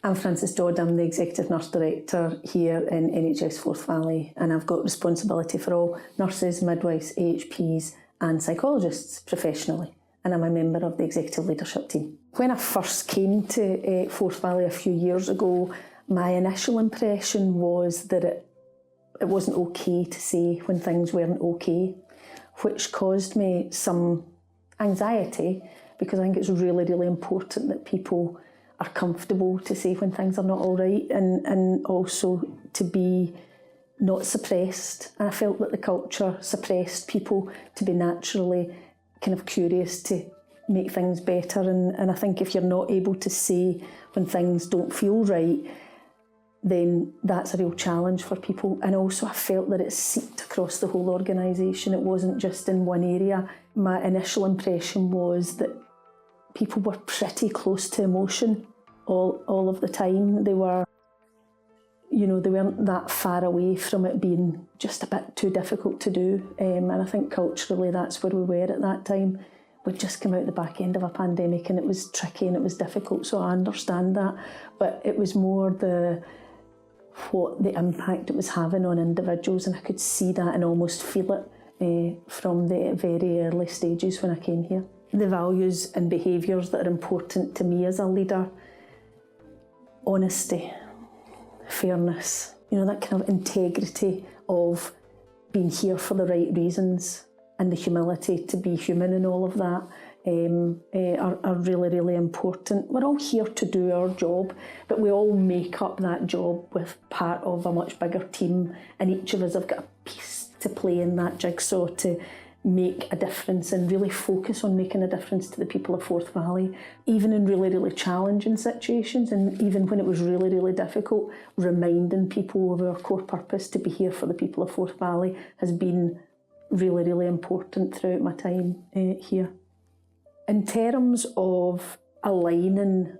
I'm Frances Dodd, I'm the Executive Nurse Director here in NHS Forth Valley, and I've got responsibility for all nurses, midwives, AHPs and psychologists professionally, and I'm a member of the Executive Leadership Team. When I first came to Forth Valley a few years ago, my initial impression was that it wasn't okay to say when things weren't okay, which caused me some anxiety, because I think it's really, really important that people are comfortable to say when things are not all right, and also to be not suppressed. And I felt that the culture suppressed people to be naturally kind of curious to make things better. And I think if you're not able to say when things don't feel right, then that's a real challenge for people. And also I felt that it seeped across the whole organisation. It wasn't just in one area. My initial impression was that people were pretty close to emotion all of the time. They were, they weren't that far away from it being just a bit too difficult to do. And I think culturally that's where we were at that time. We'd just come out the back end of a pandemic and it was tricky and it was difficult, so I understand that. But it was more what the impact it was having on individuals, and I could see that and almost feel it from the very early stages when I came here. The values and behaviours that are important to me as a leader: honesty, fairness, that kind of integrity of being here for the right reasons, and the humility to be human and all of that are really, really important. We're all here to do our job, but we all make up that job with part of a much bigger team, and each of us have got a piece to play in that jigsaw to make a difference and really focus on making a difference to the people of Forth Valley, even in really, really challenging situations, and even when it was really, really difficult. Reminding people of our core purpose to be here for the people of Forth Valley has been really, really important throughout my time here. In terms of aligning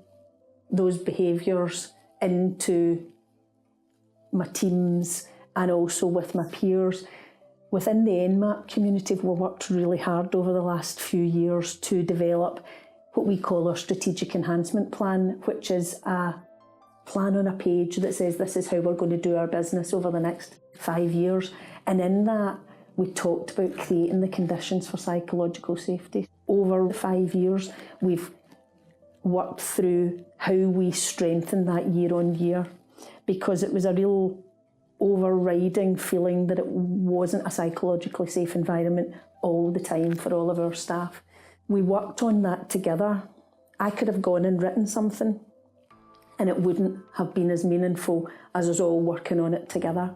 those behaviours into my teams and also with my peers, within the NMAP community, we've worked really hard over the last few years to develop what we call our Strategic Enhancement Plan, which is a plan on a page that says this is how we're going to do our business over the next 5 years. And in that, we talked about creating the conditions for psychological safety. Over the 5 years, we've worked through how we strengthen that year on year, because it was a real overriding feeling that it wasn't a psychologically safe environment all the time for all of our staff. We worked on that together. I could have gone and written something and it wouldn't have been as meaningful as us all working on it together.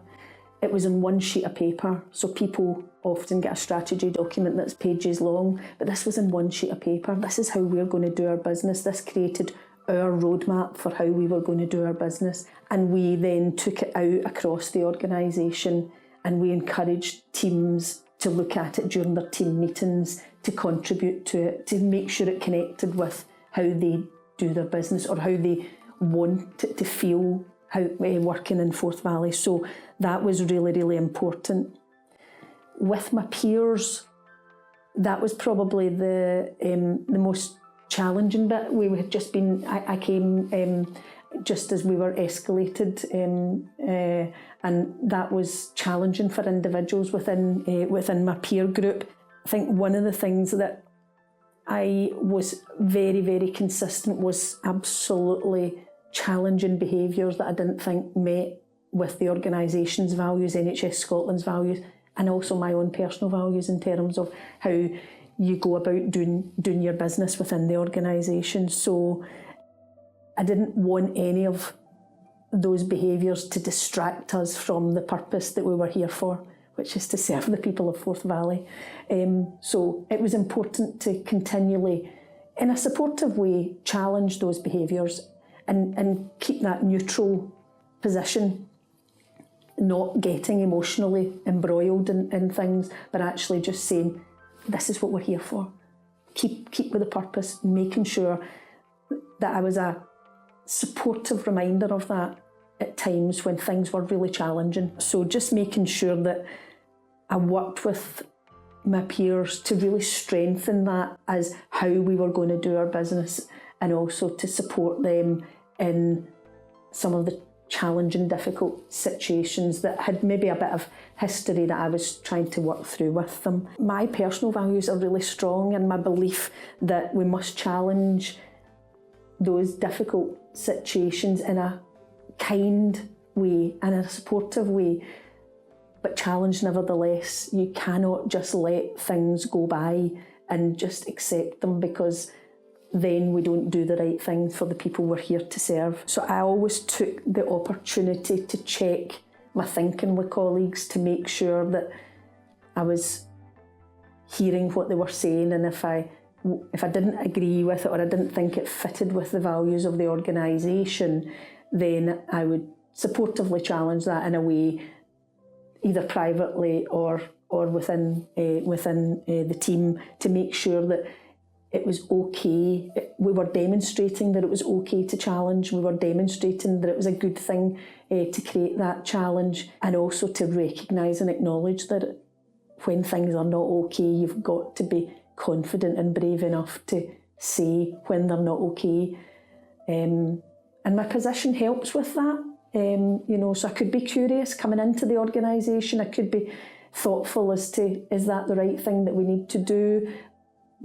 It was on one sheet of paper, so people often get a strategy document that's pages long, but this was in one sheet of paper. This is how we're going to do our business. This created our roadmap for how we were going to do our business, and we then took it out across the organisation, and we encouraged teams to look at it during their team meetings, to contribute to it, to make sure it connected with how they do their business or how they want it to feel working in Forth Valley. So that was really, really important. With my peers, that was probably the most challenging bit. We had just been, I came just as we were escalated, and that was challenging for individuals within my peer group. I think one of the things that I was very, very consistent was absolutely challenging behaviours that I didn't think met with the organisation's values, NHS Scotland's values, and also my own personal values in terms of how you go about doing your business within the organisation. So I didn't want any of those behaviours to distract us from the purpose that we were here for, which is to serve the people of Forth Valley. So it was important to continually, in a supportive way, challenge those behaviours and keep that neutral position, not getting emotionally embroiled in things, but actually just saying, this is what we're here for. Keep with the purpose, making sure that I was a supportive reminder of that at times when things were really challenging. So just making sure that I worked with my peers to really strengthen that as how we were going to do our business, and also to support them in some of the challenging, difficult situations that had maybe a bit of history that I was trying to work through with them. My personal values are really strong, and my belief that we must challenge those difficult situations in a kind way and in a supportive way, but challenge nevertheless. You cannot just let things go by and just accept them, because then we don't do the right thing for the people we're here to serve. So I always took the opportunity to check my thinking with colleagues to make sure that I was hearing what they were saying, and if I didn't agree with it or I didn't think it fitted with the values of the organisation, then I would supportively challenge that in a way, either privately or within the team, to make sure that it was okay. We were demonstrating that it was okay to challenge. We were demonstrating that it was a good thing to create that challenge, and also to recognise and acknowledge that when things are not okay, you've got to be confident and brave enough to say when they're not okay. And my position helps with that. So I could be curious coming into the organisation. I could be thoughtful as to, is that the right thing that we need to do?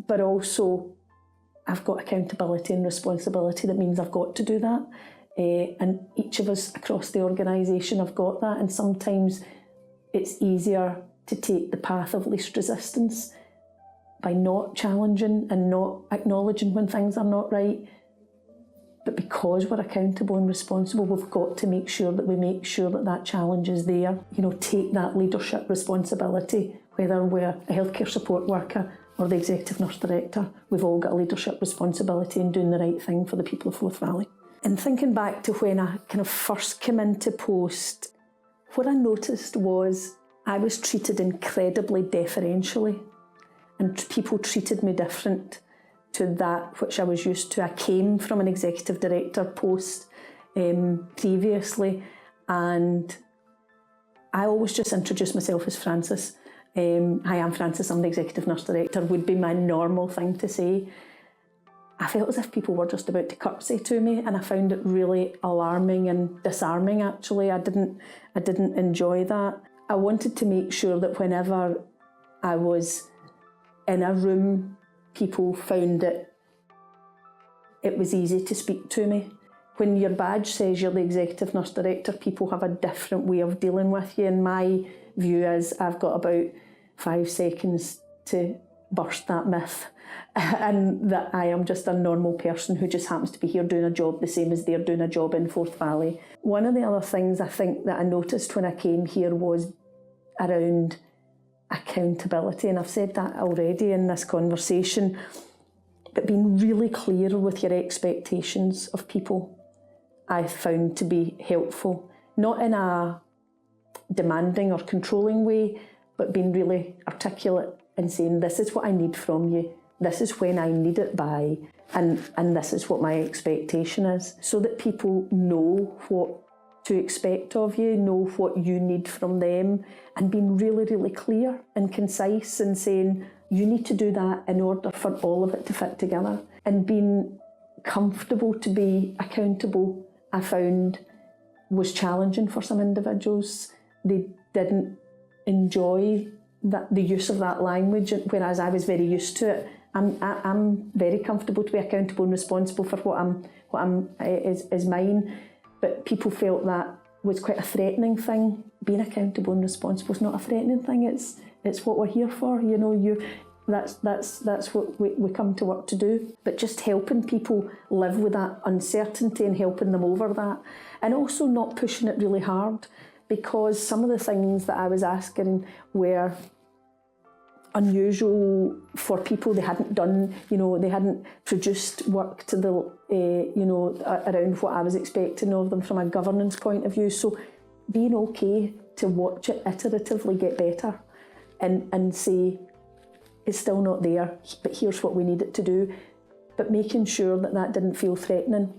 But also, I've got accountability and responsibility that means I've got to do that. And each of us across the organisation have got that. And sometimes it's easier to take the path of least resistance by not challenging and not acknowledging when things are not right. But because we're accountable and responsible, we've got to make sure that that challenge is there. Take that leadership responsibility, whether we're a healthcare support worker or the executive nurse director. We've all got a leadership responsibility in doing the right thing for the people of Forth Valley. And thinking back to when I kind of first came into post, what I noticed was I was treated incredibly deferentially, and people treated me different to that which I was used to. I came from an executive director post previously, and I always just introduced myself as Frances. Hi, I'm Frances, I'm the executive nurse director, would be my normal thing to say. I felt as if people were just about to curtsy to me, and I found it really alarming and disarming, actually. I didn't enjoy that. I wanted to make sure that whenever I was in a room, people found it was easy to speak to me. When your badge says you're the executive nurse director, people have a different way of dealing with you. And my view is I've got about 5 seconds to burst that myth, and that I am just a normal person who just happens to be here doing a job the same as they're doing a job in Forth Valley. One of the other things I think that I noticed when I came here was around accountability, and I've said that already in this conversation, but being really clear with your expectations of people I found to be helpful, not in a demanding or controlling way, but being really articulate and saying, this is what I need from you, this is when I need it by, and this is what my expectation is, so that people know what to expect of you, know what you need from them, and being really, really clear and concise and saying, you need to do that in order for all of it to fit together. And being comfortable to be accountable, I found, was challenging for some individuals. They didn't enjoy the use of that language, whereas I was very used to it. I'm very comfortable to be accountable and responsible for what is mine. But people felt that was quite a threatening thing. Being accountable and responsible is not a threatening thing. It's what we're here for. That's what we come to work to do. But just helping people live with that uncertainty and helping them over that, and also not pushing it really hard, because some of the things that I was asking were unusual for people. They hadn't done, they hadn't produced work to the, around what I was expecting of them from a governance point of view. So being okay to watch it iteratively get better and say, it's still not there, but here's what we need it to do. But making sure that didn't feel threatening,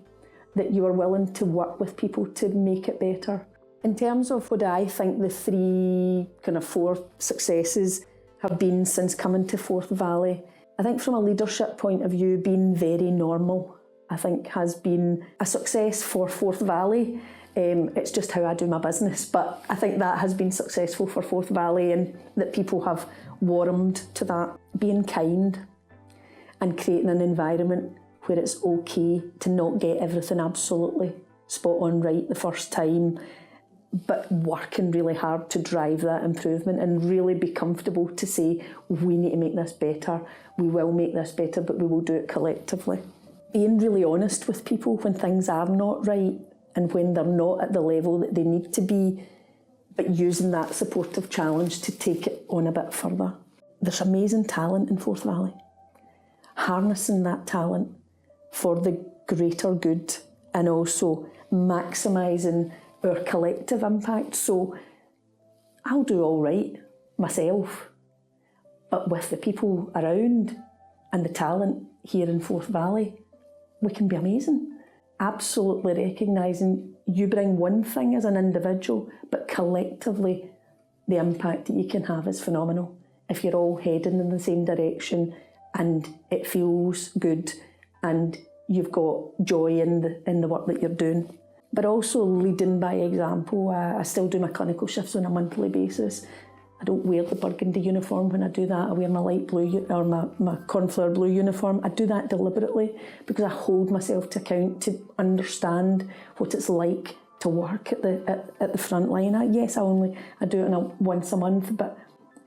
that you were willing to work with people to make it better. In terms of what I think the 3 kind of 4 successes have been since coming to Forth Valley, I think from a leadership point of view, being very normal. I think has been a success for Forth Valley. It's just how I do my business, but I think that has been successful for Forth Valley and that people have warmed to that. Being kind and creating an environment where it's okay to not get everything absolutely spot on right the first time, but working really hard to drive that improvement and really be comfortable to say, we need to make this better, we will make this better, but we will do it collectively. Being really honest with people when things are not right and when they're not at the level that they need to be, but using that supportive challenge to take it on a bit further. There's amazing talent in Forth Valley. Harnessing that talent for the greater good and also maximising our collective impact. So I'll do all right myself, but with the people around and the talent here in Forth Valley, we can be amazing. Absolutely recognising you bring one thing as an individual, but collectively the impact that you can have is phenomenal. If you're all heading in the same direction and it feels good and you've got joy in the work that you're doing. But also leading by example. I still do my clinical shifts on a monthly basis. I don't wear the burgundy uniform when I do that. I wear my light blue or my cornflower blue uniform. I do that deliberately because I hold myself to account to understand what it's like to work at the front line. I do it once a month, but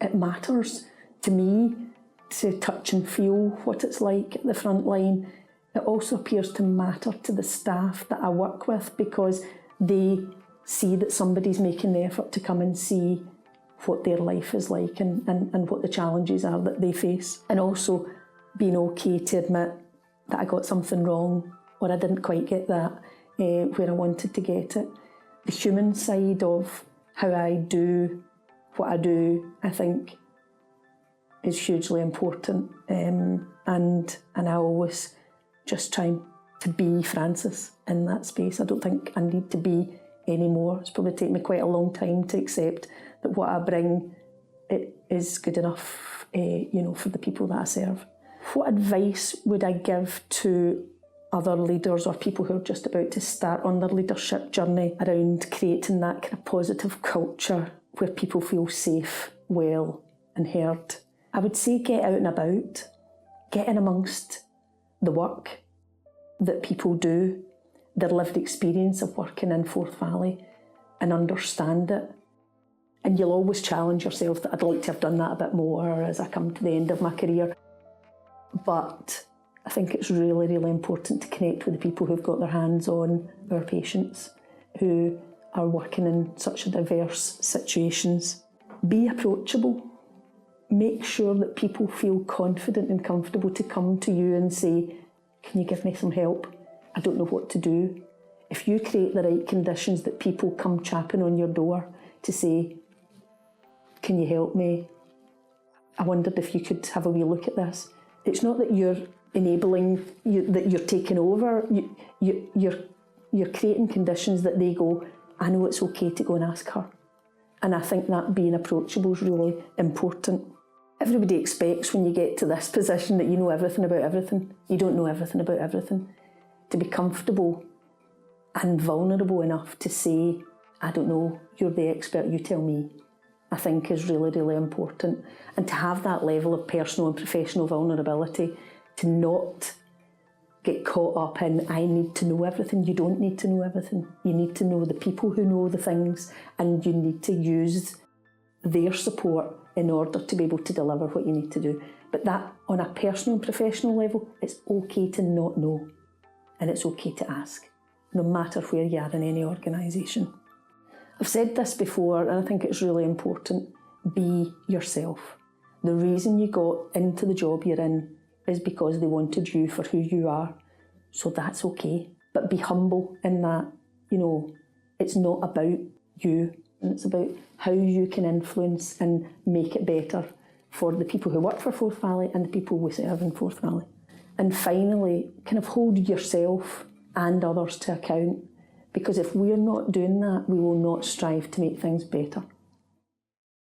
it matters to me to touch and feel what it's like at the front line. It also appears to matter to the staff that I work with because they see that somebody's making the effort to come and see what their life is like and what the challenges are that they face. And also being okay to admit that I got something wrong or I didn't quite get that where I wanted to get it. The human side of how I do what I do, I think, is hugely important. And I always just try to be Frances in that space. I don't think I need to be any more. It's probably taken me quite a long time to accept that what I bring it is good enough, for the people that I serve. What advice would I give to other leaders or people who are just about to start on their leadership journey around creating that kind of positive culture where people feel safe, well and heard? I would say get out and about, get in amongst the work that people do, their lived experience of working in Forth Valley, and understand it. And you'll always challenge yourself that I'd like to have done that a bit more as I come to the end of my career. But I think it's really, really important to connect with the people who've got their hands on our patients, who are working in such diverse situations. Be approachable. Make sure that people feel confident and comfortable to come to you and say, can you give me some help? I don't know what to do. If you create the right conditions that people come chapping on your door to say, can you help me? I wondered if you could have a wee look at this. It's not that you're enabling, that you're taking over. You're creating conditions that they go, I know it's okay to go and ask her. And I think that being approachable is really important. Everybody expects when you get to this position that you know everything about everything. You don't know everything about everything. To be comfortable and vulnerable enough to say, I don't know, you're the expert, you tell me, I think is really, really important. And to have that level of personal and professional vulnerability, to not get caught up in, I need to know everything. You don't need to know everything. You need to know the people who know the things, and you need to use their support in order to be able to deliver what you need to do. But that, on a personal and professional level, it's okay to not know, and it's okay to ask, no matter where you are in any organisation. I've said this before, and I think it's really important. Be yourself. The reason you got into the job you're in is because they wanted you for who you are. So that's okay. But be humble in that, it's not about you, and it's about how you can influence and make it better for the people who work for Forth Valley and the people we serve in Forth Valley. And finally, kind of hold yourself and others to account, because if we're not doing that, we will not strive to make things better.